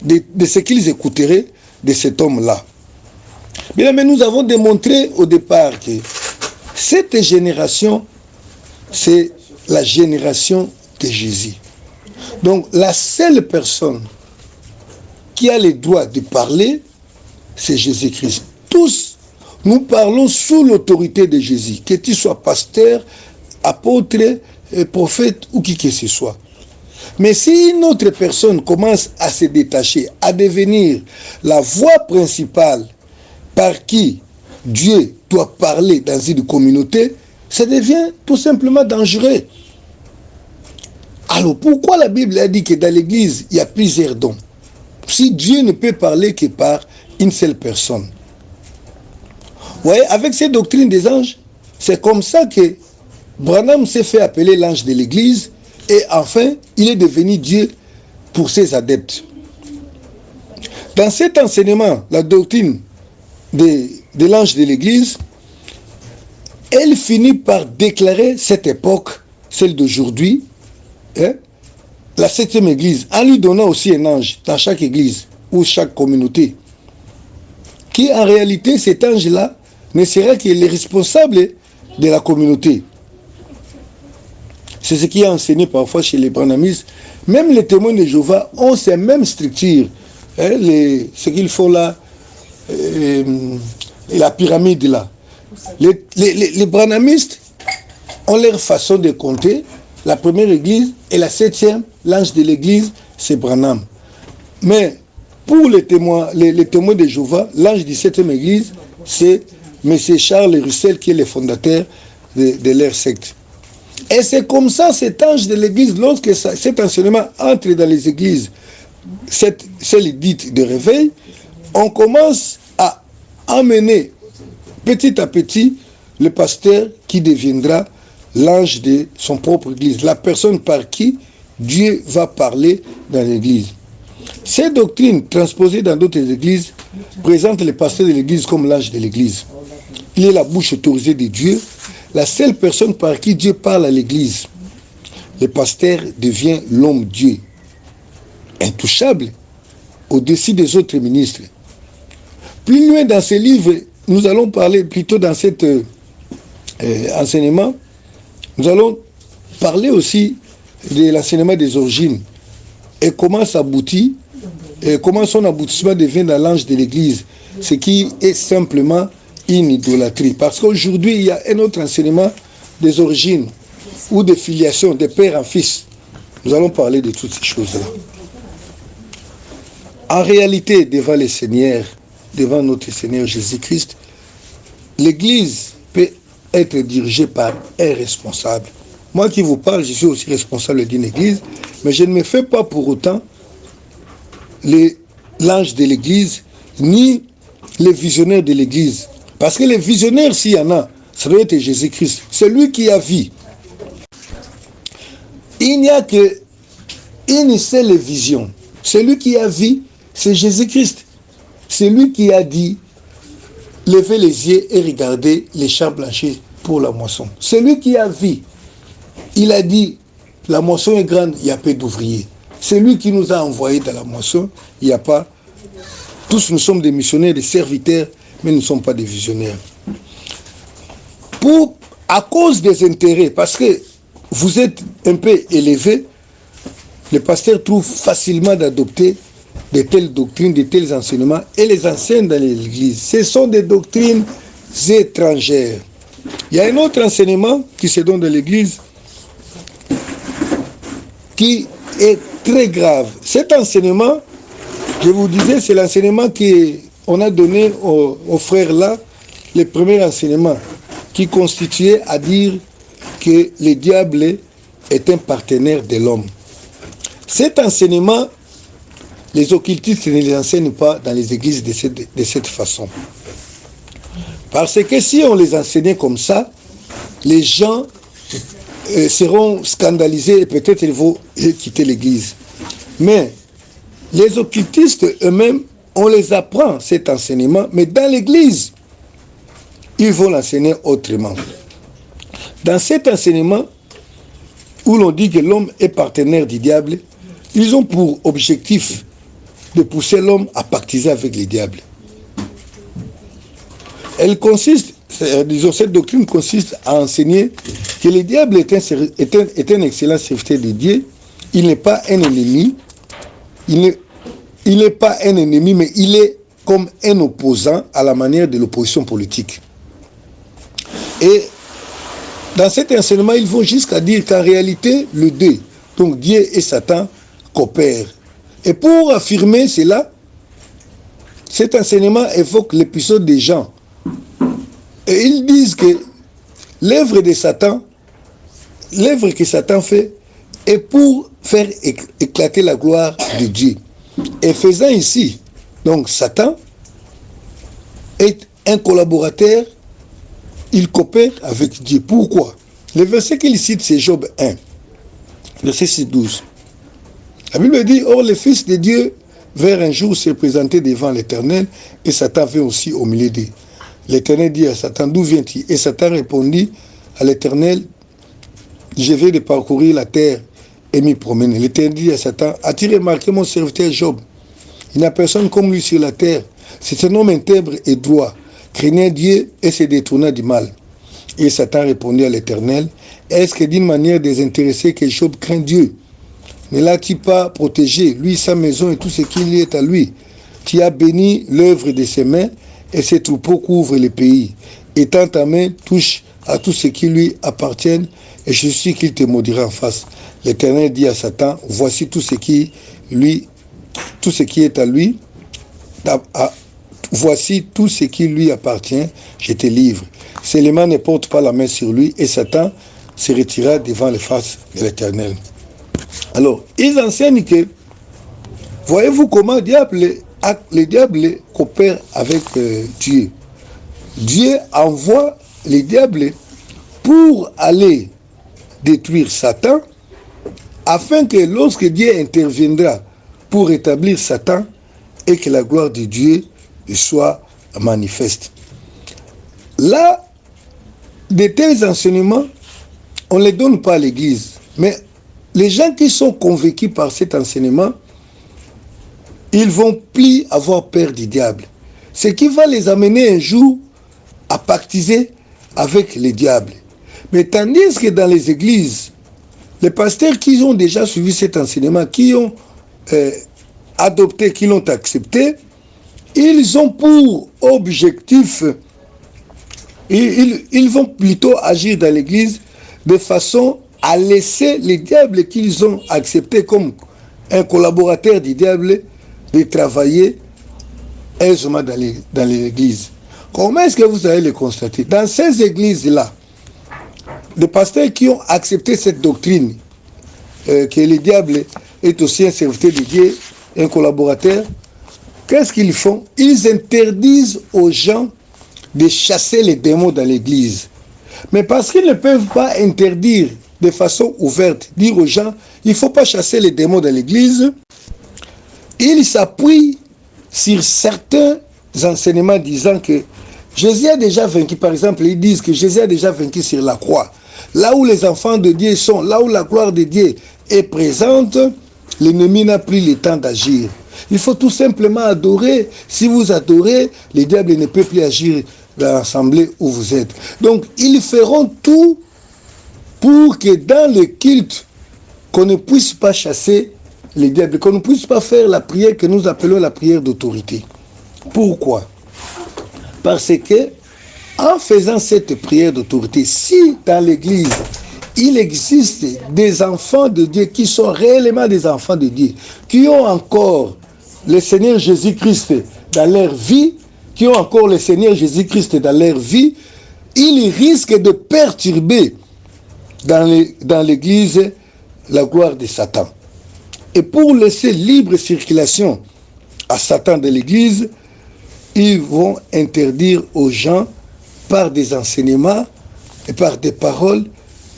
de ce qu'ils écouteraient de cet homme-là. Bien, mais nous avons démontré au départ que cette génération, c'est la génération de Jésus. Donc, la seule personne qui a le droit de parler, c'est Jésus-Christ. Tous, nous parlons sous l'autorité de Jésus, que tu sois pasteur, apôtre, prophète ou qui que ce soit. Mais si une autre personne commence à se détacher, à devenir la voix principale par qui Dieu doit parler dans une communauté, ça devient tout simplement dangereux. Alors pourquoi la Bible a dit que dans l'Église, il y a plusieurs dons, si Dieu ne peut parler que par une seule personne? Vous voyez, avec ces doctrines des anges, c'est comme ça que Branham s'est fait appeler l'ange de l'Église et enfin, il est devenu Dieu pour ses adeptes. Dans cet enseignement, la doctrine de l'ange de l'Église, elle finit par déclarer cette époque, celle d'aujourd'hui, la 7e Église, en lui donnant aussi un ange dans chaque Église ou chaque communauté, qui en réalité, cet ange-là, ne sera que le responsable de la communauté. C'est ce qui est enseigné parfois chez les branhamistes. Même les témoins de Jéhovah ont ces mêmes structures. Ce qu'ils font là, la pyramide là. Les branhamistes ont leur façon de compter. La première église et la 7e, l'ange de l'église, c'est Branham. Mais pour les témoins de Jéhovah, l'ange de 7e église, c'est M. Charles Russell qui est le fondateur de leur secte. Et c'est comme ça, cet ange de l'église, lorsque cet enseignement entre dans les églises, celle dite de réveil, on commence à amener petit à petit le pasteur qui deviendra l'ange de son propre église, la personne par qui Dieu va parler dans l'église. Ces doctrines transposées dans d'autres églises présentent le pasteur de l'église comme l'ange de l'église. Il est la bouche autorisée de Dieu, la seule personne par qui Dieu parle à l'église. Le pasteur devient l'homme-dieu, intouchable, au-dessus des autres ministres. Plus loin dans ce livre, nous allons parler plutôt dans cet enseignement, nous allons parler aussi de l'enseignement des origines et comment ça aboutit, et comment son aboutissement devient dans l'ange de l'église, ce qui est simplement une idolâtrie. Parce qu'aujourd'hui, il y a un autre enseignement des origines ou de filiation, de père en fils. Nous allons parler de toutes ces choses-là. En réalité, devant le Seigneur, devant notre Seigneur Jésus-Christ, l'Église peut être dirigée par un responsable. Moi qui vous parle, je suis aussi responsable d'une Église, mais je ne me fais pas pour autant l'ange de l'Église, ni les visionnaires de l'Église. Parce que les visionnaires, s'il y en a, ça doit être Jésus-Christ. C'est lui qui a vu. Il n'y a qu'une seule vision. Celui qui a vu, c'est Jésus-Christ. C'est lui qui a dit, levez les yeux et regardez les champs blanchis pour la moisson. C'est lui qui a vu. Il a dit, la moisson est grande, il y a peu d'ouvriers. C'est lui qui nous a envoyés dans la moisson, il n'y a pas. Tous nous sommes des missionnaires, des serviteurs, mais nous ne sommes pas des visionnaires. À cause des intérêts, parce que vous êtes un peu élevé, le pasteur trouve facilement d'adopter de telles doctrines, de tels enseignements, et les enseigne dans l'église. Ce sont des doctrines étrangères. Il y a un autre enseignement qui se donne dans l'église qui est très grave. Cet enseignement, je vous disais, c'est l'enseignement qu'on a donné aux frères là, le premier enseignement, qui constituait à dire que le diable est un partenaire de l'homme. Cet enseignement, les occultistes ne les enseignent pas dans les églises de cette façon. Parce que si on les enseignait comme ça, les gens seront scandalisés et peut-être ils vont quitter l'église. Mais les occultistes eux-mêmes, on les apprend cet enseignement, mais dans l'église, ils vont l'enseigner autrement. Dans cet enseignement, où l'on dit que l'homme est partenaire du diable, ils ont pour objectif de pousser l'homme à pactiser avec le diable. Cette doctrine consiste à enseigner que le diable est un excellent serviteur de Dieu. Il n'est pas un ennemi. Il n'est pas un ennemi, mais il est comme un opposant à la manière de l'opposition politique. Et dans cet enseignement, ils vont jusqu'à dire qu'en réalité, le deux, donc Dieu et Satan, coopèrent. Et pour affirmer cela, cet enseignement évoque l'épisode des gens. Et ils disent que l'œuvre de Satan, l'œuvre que Satan fait, est pour faire éclater la gloire de Dieu. Et faisant ici, donc Satan est un collaborateur, il coopère avec Dieu. Pourquoi? Le verset qu'il cite, c'est Job 1, verset 6-12. La Bible dit, or le Fils de Dieu vers un jour se présenter devant l'Éternel, et Satan vint aussi au milieu d'eux. L'Éternel dit à Satan, d'où viens-tu? Et Satan répondit à l'Éternel, je vais de parcourir la terre et m'y promener. L'Éternel dit à Satan, as-tu remarqué mon serviteur Job? Il n'y a personne comme lui sur la terre. C'est un homme intègre et droit, craignant Dieu et se détournant du mal. Et Satan répondit à l'Éternel, est-ce que d'une manière désintéressée que Job craint Dieu? Ne l'as-tu pas protégé, lui, sa maison et tout ce qui lui est à lui? Tu as béni l'œuvre de ses mains, et ses troupeaux couvrent le pays. Et tant ta main touche à tout ce qui lui appartient, et je suis qu'il te maudira en face. L'Éternel dit à Satan, voici tout ce qui est à lui, voici tout ce qui lui appartient, je te livre. Seulement ne porte pas la main sur lui, et Satan se retira devant les faces de l'Éternel. Alors, ils enseignent que, voyez-vous comment le diable coopère avec Dieu. Dieu envoie le diable pour aller détruire Satan, afin que lorsque Dieu interviendra pour établir Satan et que la gloire de Dieu soit manifeste. Là, de tels enseignements, on ne les donne pas à l'Église. Mais les gens qui sont convaincus par cet enseignement, ils vont plus avoir peur du diable. Ce qui va les amener un jour à pactiser avec le diable. Mais tandis que dans les églises, les pasteurs qui ont déjà suivi cet enseignement, qui ont adopté, qui l'ont accepté, ils ont pour objectif, ils vont plutôt agir dans l'église de façon à laisser les diables qu'ils ont acceptés comme un collaborateur du diable de travailler aisément dans l'église. Comment est-ce que vous allez le constater? Dans ces églises-là, des pasteurs qui ont accepté cette doctrine, que le diable est aussi un serviteur de Dieu, un collaborateur, qu'est-ce qu'ils font? Ils interdisent aux gens de chasser les démons dans l'église. Mais parce qu'ils ne peuvent pas interdire de façon ouverte, dire aux gens, il ne faut pas chasser les démons dans l'église, ils s'appuient sur certains enseignements disant que Jésus a déjà vaincu. Par exemple, ils disent que Jésus a déjà vaincu sur la croix. Là où les enfants de Dieu sont, là où la gloire de Dieu est présente, l'ennemi n'a plus le temps d'agir. Il faut tout simplement adorer. Si vous adorez, le diable ne peut plus agir dans l'assemblée où vous êtes. Donc, ils feront tout pour que dans le culte, qu'on ne puisse pas chasser les diables, qu'on ne puisse pas faire la prière que nous appelons la prière d'autorité. Pourquoi? Parce que, en faisant cette prière d'autorité, si dans l'église, il existe des enfants de Dieu qui sont réellement des enfants de Dieu, qui ont encore le Seigneur Jésus-Christ dans leur vie, qui ont encore le Seigneur Jésus-Christ dans leur vie, ils risquent de perturber dans l'église la gloire de Satan. Et pour laisser libre circulation à Satan de l'église, ils vont interdire aux gens par des enseignements et par des paroles,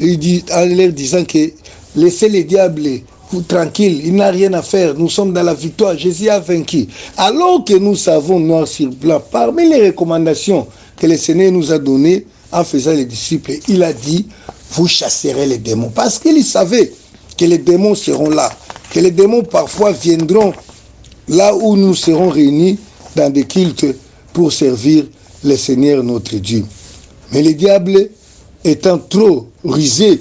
en leur disant que laissez les diables tranquilles, il n'a rien à faire, nous sommes dans la victoire, Jésus a vaincu. Alors que nous savons noir sur blanc, parmi les recommandations que le Seigneur nous a données en faisant les disciples, il a dit, vous chasserez les démons. Parce qu'il savait que les démons seront là, que les démons parfois viendront là où nous serons réunis dans des cultes pour servir le Seigneur notre Dieu. Mais les diables étant trop rusés,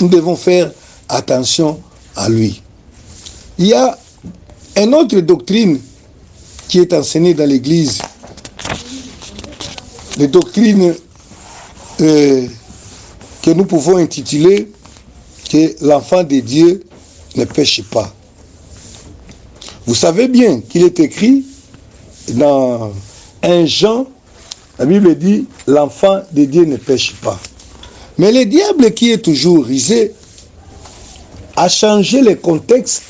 nous devons faire attention à lui. Il y a une autre doctrine qui est enseignée dans l'Église, les doctrines que nous pouvons intituler que l'enfant de Dieu ne pêche pas. Vous savez bien qu'il est écrit dans 1 Jean, la Bible dit l'enfant de Dieu ne pêche pas. Mais le diable qui est toujours rusé a changé le contexte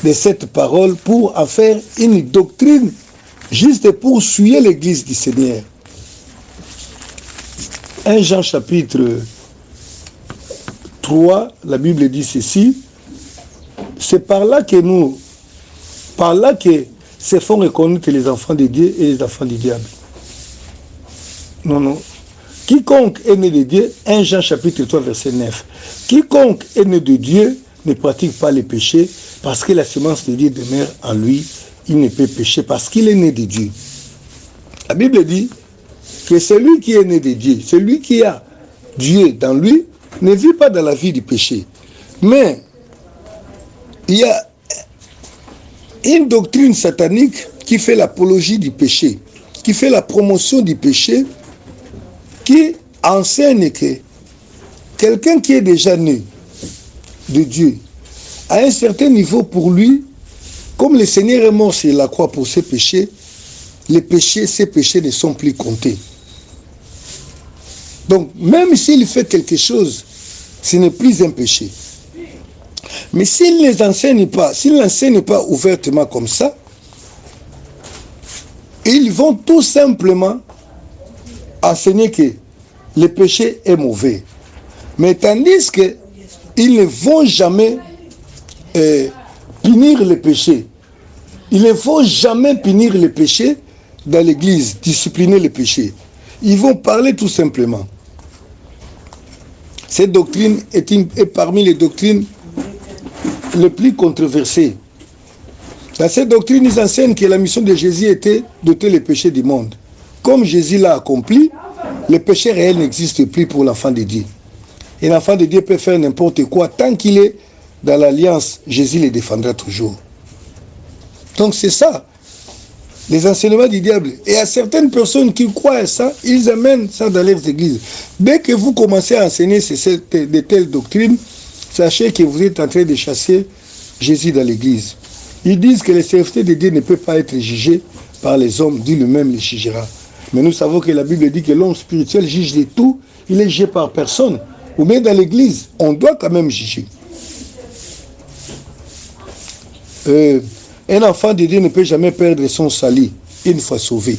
de cette parole pour en faire une doctrine juste pour souiller l'église du Seigneur. 1 Jean chapitre 3, la Bible dit ceci, c'est par là que se font reconnaître les enfants de Dieu et les enfants du diable. Non. Quiconque est né de Dieu, 1 Jean chapitre 3, verset 9. Quiconque est né de Dieu ne pratique pas les péchés parce que la semence de Dieu demeure en lui. Il ne peut pécher parce qu'il est né de Dieu. La Bible dit que celui qui est né de Dieu, celui qui a Dieu dans lui, ne vit pas dans la vie du péché. Mais il y a une doctrine satanique qui fait l'apologie du péché, qui fait la promotion du péché, qui enseigne que quelqu'un qui est déjà né de Dieu, à un certain niveau pour lui, comme le Seigneur est mort sur la croix pour ses péchés, ces péchés ne sont plus comptés. Donc, même s'il fait quelque chose, ce n'est plus un péché. Mais s'il ne les enseigne pas, s'il n'enseigne pas ouvertement comme ça, ils vont tout simplement enseigner que le péché est mauvais. Mais tandis qu'ils ne vont jamais punir les péchés. Il ne faut jamais punir les péchés dans l'église, discipliner les péchés. Ils vont parler tout simplement. Cette doctrine est parmi les doctrines les plus controversées. Dans cette doctrine, ils enseignent que la mission de Jésus était d'ôter les péchés du monde. Comme Jésus l'a accompli, le péché réel n'existe plus pour l'enfant de Dieu. Et l'enfant de Dieu peut faire n'importe quoi. Tant qu'il est dans l'alliance, Jésus les défendra toujours. Donc c'est ça, les enseignements du diable. Et à certaines personnes qui croient à ça, ils amènent ça dans leurs églises. Dès que vous commencez à enseigner de telles doctrines, sachez que vous êtes en train de chasser Jésus dans l'église. Ils disent que les serviteurs de Dieu ne peuvent pas être jugés par les hommes, Dieu lui-même les jugera. Mais nous savons que la Bible dit que l'homme spirituel juge de tout, il est jugé par personne. Ou bien dans l'église, on doit quand même juger. Un enfant de Dieu ne peut jamais perdre son salut une fois sauvé.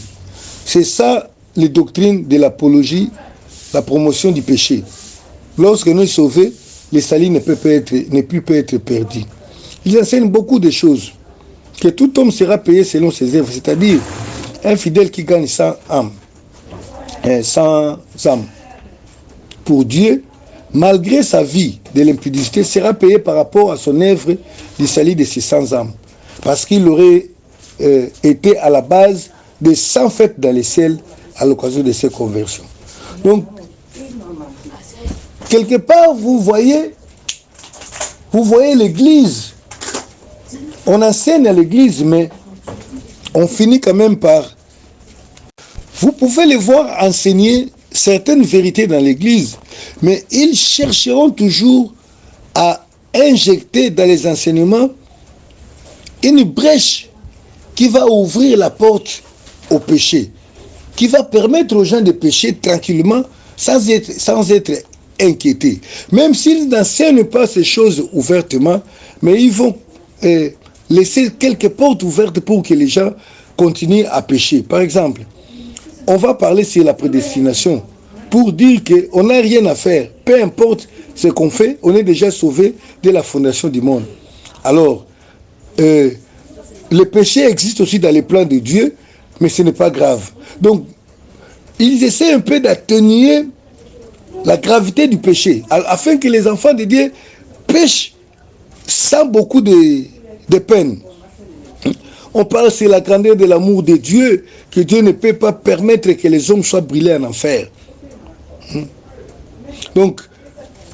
C'est ça les doctrines de l'apologie, la promotion du péché. Lorsque nous sommes sauvés, le salut ne peut plus être perdu. Ils enseignent beaucoup de choses. Que tout homme sera payé selon ses œuvres, c'est-à-dire un fidèle qui gagne 100 âmes, 100 âmes pour Dieu, malgré sa vie de l'impudicité, sera payé par rapport à son œuvre du salut de ses 100 âmes. Parce qu'il aurait été à la base des 100 fêtes dans les ciels à l'occasion de ses conversions. Donc, quelque part, vous voyez l'église. On enseigne à l'église, mais on finit quand même par... Vous pouvez les voir enseigner certaines vérités dans l'église, mais ils chercheront toujours à injecter dans les enseignements une brèche qui va ouvrir la porte au péché, qui va permettre aux gens de pécher tranquillement sans être inquiétés. Même s'ils n'enseignent pas ces choses ouvertement, mais ils vont laisser quelques portes ouvertes pour que les gens continuent à pécher. Par exemple, on va parler sur la prédestination pour dire qu'on n'a rien à faire. Peu importe ce qu'on fait, on est déjà sauvé dès la fondation du monde. Alors, le péché existe aussi dans les plans de Dieu, mais ce n'est pas grave. Donc, ils essaient un peu d'atténuer la gravité du péché, afin que les enfants de Dieu pêchent sans beaucoup de peine. On parle sur la grandeur de l'amour de Dieu, que Dieu ne peut pas permettre que les hommes soient brûlés en enfer. Donc,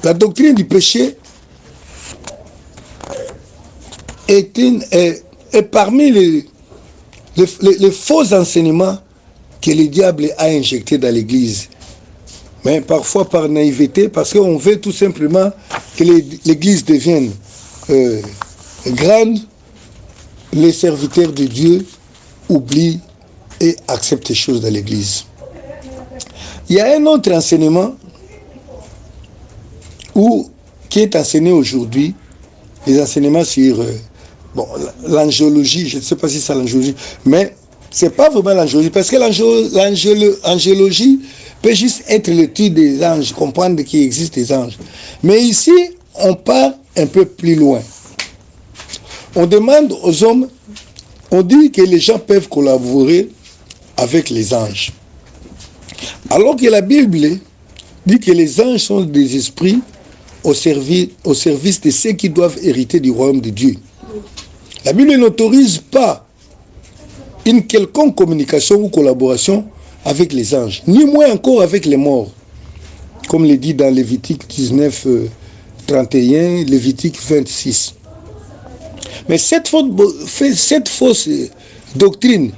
la doctrine du péché est parmi les faux enseignements que le diable a injectés dans l'Église. Mais parfois par naïveté, parce qu'on veut tout simplement que l'Église devienne grande, les serviteurs de Dieu oublient et acceptent les choses dans l'Église. Il y a un autre enseignement qui est enseigné aujourd'hui, les enseignements sur l'angéologie, je ne sais pas si c'est l'angéologie, mais ce n'est pas vraiment l'angéologie, parce que l'angéologie peut juste être l'étude des anges, comprendre qu'il existe des anges. Mais ici, on part un peu plus loin. On demande aux hommes, on dit que les gens peuvent collaborer avec les anges. Alors que la Bible dit que les anges sont des esprits au service de ceux qui doivent hériter du royaume de Dieu. La Bible n'autorise pas une quelconque communication ou collaboration avec les anges, ni moins encore avec les morts, comme le dit dans Lévitique 19, 31, Lévitique 26. Mais cette fausse doctrine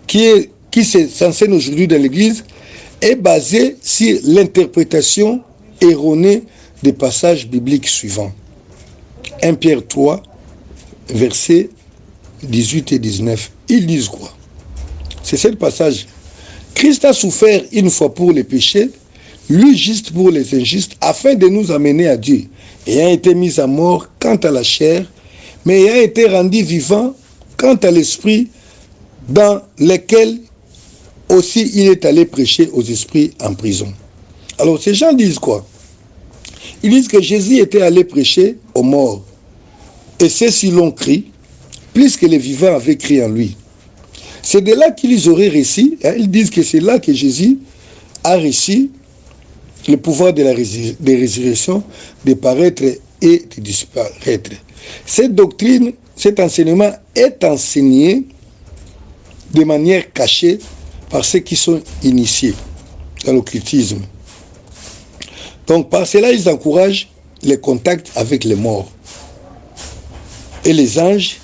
qui s'enseigne aujourd'hui dans l'Église est basée sur l'interprétation erronée des passages bibliques suivants. 1 Pierre 3, versets 18 et 19. Ils disent quoi? C'est ce passage. Christ a souffert une fois pour les péchés, lui juste pour les injustes, afin de nous amener à Dieu, ayant été mis à mort quant à la chair, mais ayant été rendu vivant quant à l'esprit, dans lequel aussi il est allé prêcher aux esprits en prison. Alors ces gens disent quoi? Ils disent que Jésus était allé prêcher aux morts. Et ceux-ci l'ont cru, plus que les vivants avaient cru en lui. C'est de là qu'ils auraient réussi, ils disent que c'est là que Jésus a réussi le pouvoir de la résurrection de paraître et de disparaître. Cette doctrine, cet enseignement est enseigné de manière cachée par ceux qui sont initiés dans l'occultisme. Donc par cela, ils encouragent les contacts avec les morts. Et les anges,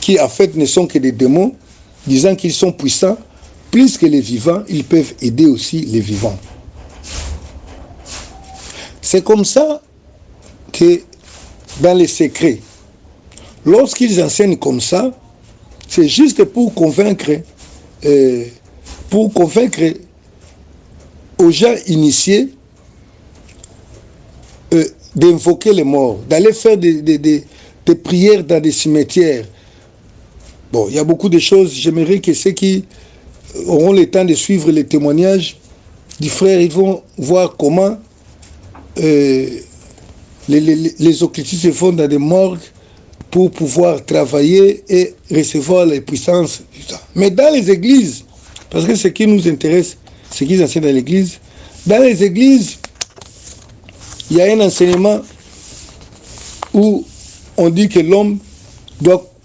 qui en fait ne sont que des démons, disant qu'ils sont puissants, plus que les vivants, ils peuvent aider aussi les vivants. C'est comme ça que dans les secrets, lorsqu'ils enseignent comme ça, c'est juste pour convaincre aux gens initiés d'invoquer les morts, d'aller faire des prières dans des cimetières. Bon, il y a beaucoup de choses. J'aimerais que ceux qui auront le temps de suivre les témoignages du frère, ils vont voir comment les occultistes se font dans des morgues pour pouvoir travailler et recevoir les puissances. Mais dans les églises, parce que ce qui nous intéresse, ce qu'ils enseignent dans l'église, dans les églises, il y a un enseignement où on dit que l'homme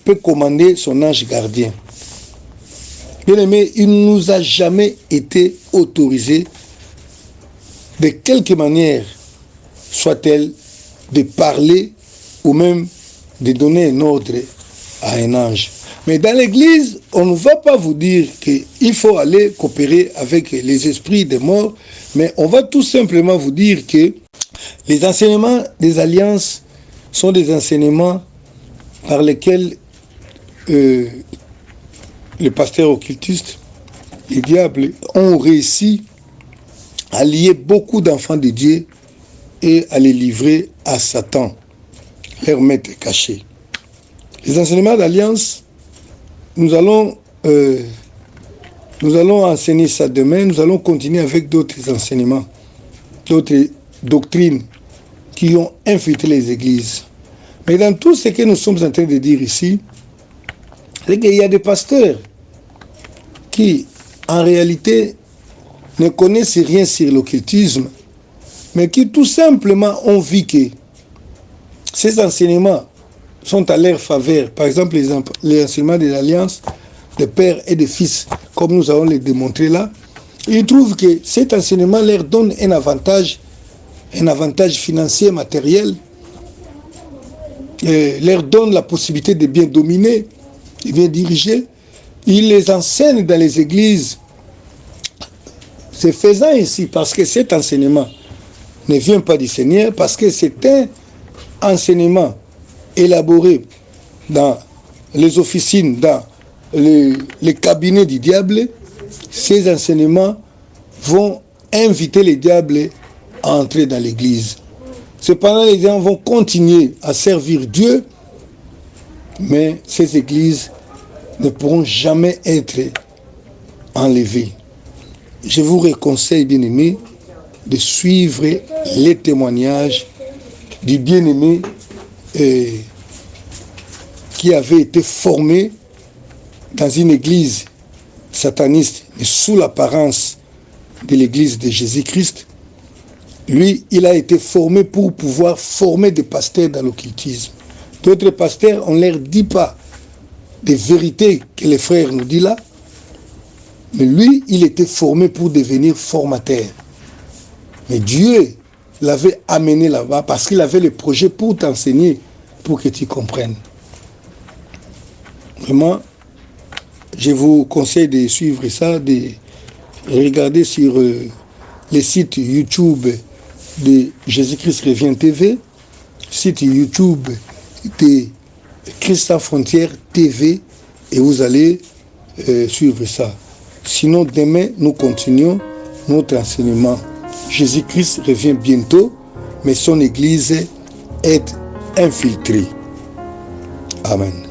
peut commander son ange gardien. Bien aimé, il ne nous a jamais été autorisé, de quelque manière soit-elle, de parler ou même de donner un ordre à un ange. Mais dans l'église, on ne va pas vous dire qu'il faut aller coopérer avec les esprits des morts, mais on va tout simplement vous dire que les enseignements des alliances sont des enseignements par lesquels les pasteurs occultistes, les diables, ont réussi à lier beaucoup d'enfants de Dieu et à les livrer à Satan, leur maître caché. Les enseignements d'alliance, nous allons enseigner ça demain, nous allons continuer avec d'autres enseignements, d'autres doctrines qui ont infiltré les églises. Mais dans tout ce que nous sommes en train de dire ici, c'est qu'il y a des pasteurs qui, en réalité, ne connaissent rien sur l'occultisme, mais qui tout simplement ont vu que ces enseignements sont à leur faveur. Par exemple, les enseignements de l'alliance de père et de fils, comme nous allons les démontrer là. Ils trouvent que cet enseignement leur donne un avantage financier, matériel, leur donne la possibilité de bien dominer, de bien diriger. Ils les enseignent dans les églises. C'est faisant ici, parce que cet enseignement ne vient pas du Seigneur, parce que c'est un enseignement élaboré dans les officines, dans les cabinets du diable. Ces enseignements vont inviter les diables à entrer dans l'église. Cependant, les gens vont continuer à servir Dieu, mais ces églises ne pourront jamais être enlevées. Je vous conseille, bien-aimés, de suivre les témoignages du bien-aimé qui avait été formé dans une église sataniste, mais sous l'apparence de l'église de Jésus-Christ. Lui, il a été formé pour pouvoir former des pasteurs dans l'occultisme. D'autres pasteurs, on ne leur dit pas des vérités que les frères nous disent là, mais lui, il était formé pour devenir formateur. Mais Dieu l'avait amené là-bas parce qu'il avait le projet pour t'enseigner, pour que tu comprennes. Vraiment, je vous conseille de suivre ça, de regarder sur le site YouTube de Jésus-Christ Revient TV, site YouTube de Christ sans frontières TV, et vous allez suivre ça. Sinon, demain, nous continuons notre enseignement. Jésus-Christ revient bientôt, mais son Église est infiltrée. Amen.